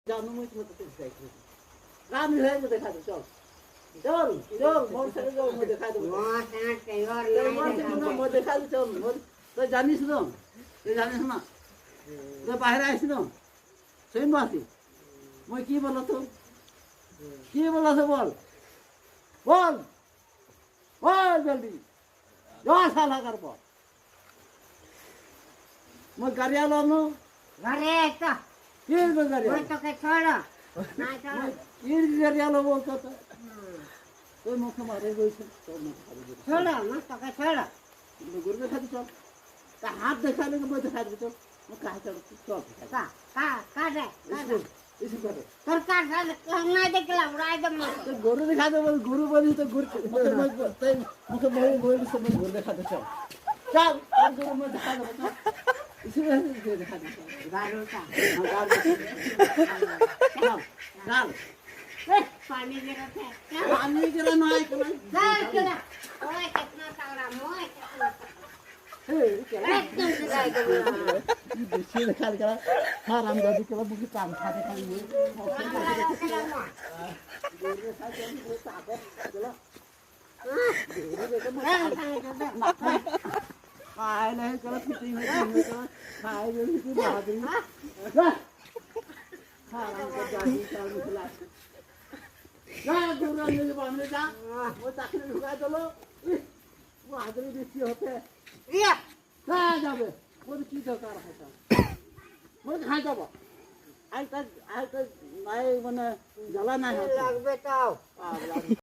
জন্মই মতো চাইছি রামি হয়ে মতো খাবো চল চল চল মোর সাথে চল মধ্যে খাবো মধ্যে খাবো চল তুই জানিস না তুই জানিস না তুই বাইরে আসিস না সেই মাসি মই কি বলো তো কি বলো তো বল বল বল জলদি দশ সাল কর বল মই গাড়ি আলো না ঘরে তো কি গাড়ি ওই তোকে ছড়ো না ছড়ো কি গাড়ি আলো বলতো তো তুই মুখে মারে গইছ তোর মুখ খাবি ছড়ো না তোকে ছড়ো গুরবে খাবি চল তা হাত দেখালে তো মধ্যে খাবি তো মুখ কাহে চল চল কা কা কাটে কাটে ইসু করে তোর কাট না দেখলাম রাই দম না তো গরু দেখা দে বল গরু বলি তো গরু তুই মুখে মারে গইল সব গরু দেখা দে চল চল আর গরু মধ্যে দেখা দে চল ইসু দেখা দে গারোটা চল চল पानी दे रहा था पानी जरा नहाए कला चल चल ओए कितना तगड़ा मोए कितना एकदम से जाए बेसी देखा कला हाराम जादू कला मुझे काम खाते खाली ये खाए नहीं कला फिटिंग में खाए जो की बहादुरी हाराम का जादू काम खिला जा दूर ले बांधने जा वो ताकने लुका चलो वो आदमी बेसी होते ये जा जाबे वो की दरकार है वो खा जाबो आज तक नाय माने जला ना है लगबे तो